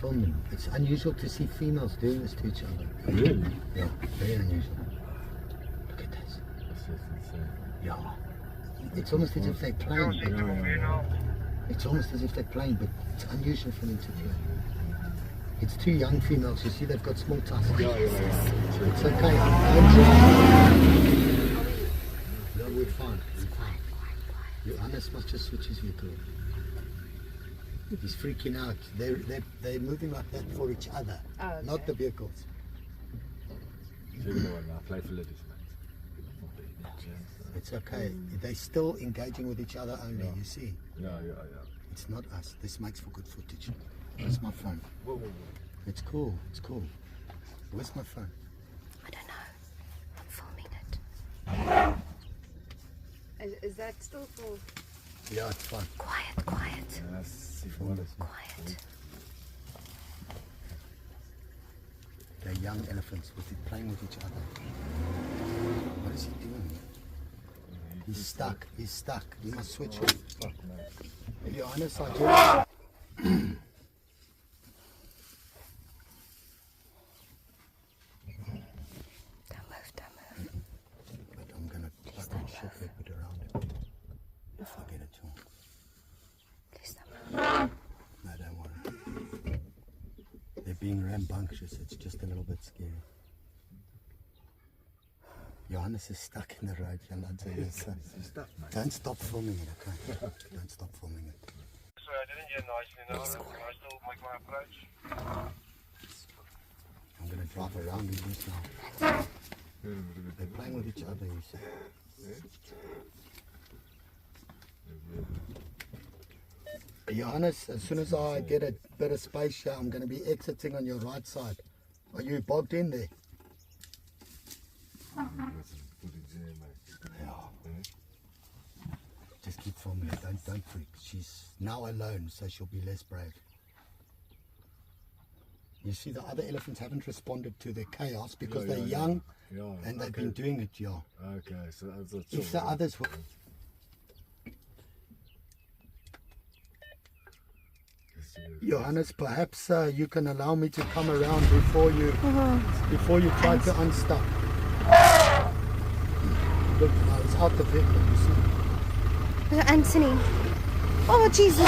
filming. It's unusual to see females doing this to each other. Really? Yeah, very unusual. Look at this. That's just insane. Yeah. It's almost as if they're playing. Yeah. It's almost as if they're playing, but it's unusual for them to play. It's two young females. You see, they've got small tusks. Yeah. It's okay. No, we're fine. Johannes must just switch his vehicle. He's freaking out. They're moving like that for each other, okay. not the vehicles. You know what? I play for ladies, mate. It's okay. They're still engaging with each other only. Yeah. You see, Yeah. it's not us. This makes for good footage. Where's my phone? Whoa. It's cool. It's cool. Where's my phone? I don't know. I'm filming it. Is that still for Yeah, it's fine. quiet? Yes, Quiet. They're young elephants playing with each other. What is he doing here? He's stuck. You must switch off. Fuck, mate. Johannes, I just... Don't move. But I'm gonna fucking shit it around him. If I get a chance. Please don't move. No, don't worry. They're being rambunctious. It's just a little bit scary. Johannes is stuck in the road. He's stuck, mate. Don't stop filming it, okay? Don't stop filming it. So I didn't hear nicely now. Can I still make my approach? I'm gonna drive around in this now. They're playing with each other, you see. Johannes, as soon as I get a bit of space here, I'm going to be exiting on your right side. Are you bogged in there? Yeah. Just keep filming it. Don't freak. She's now alone, so she'll be less brave. You see, the other elephants haven't responded to the chaos because they're young and they've been doing it, Okay, so that's If the others were... Johannes, perhaps you can allow me to come around before you try to unstuck. Look, it's out the vehicle, you see. Anthony. Oh, Jesus.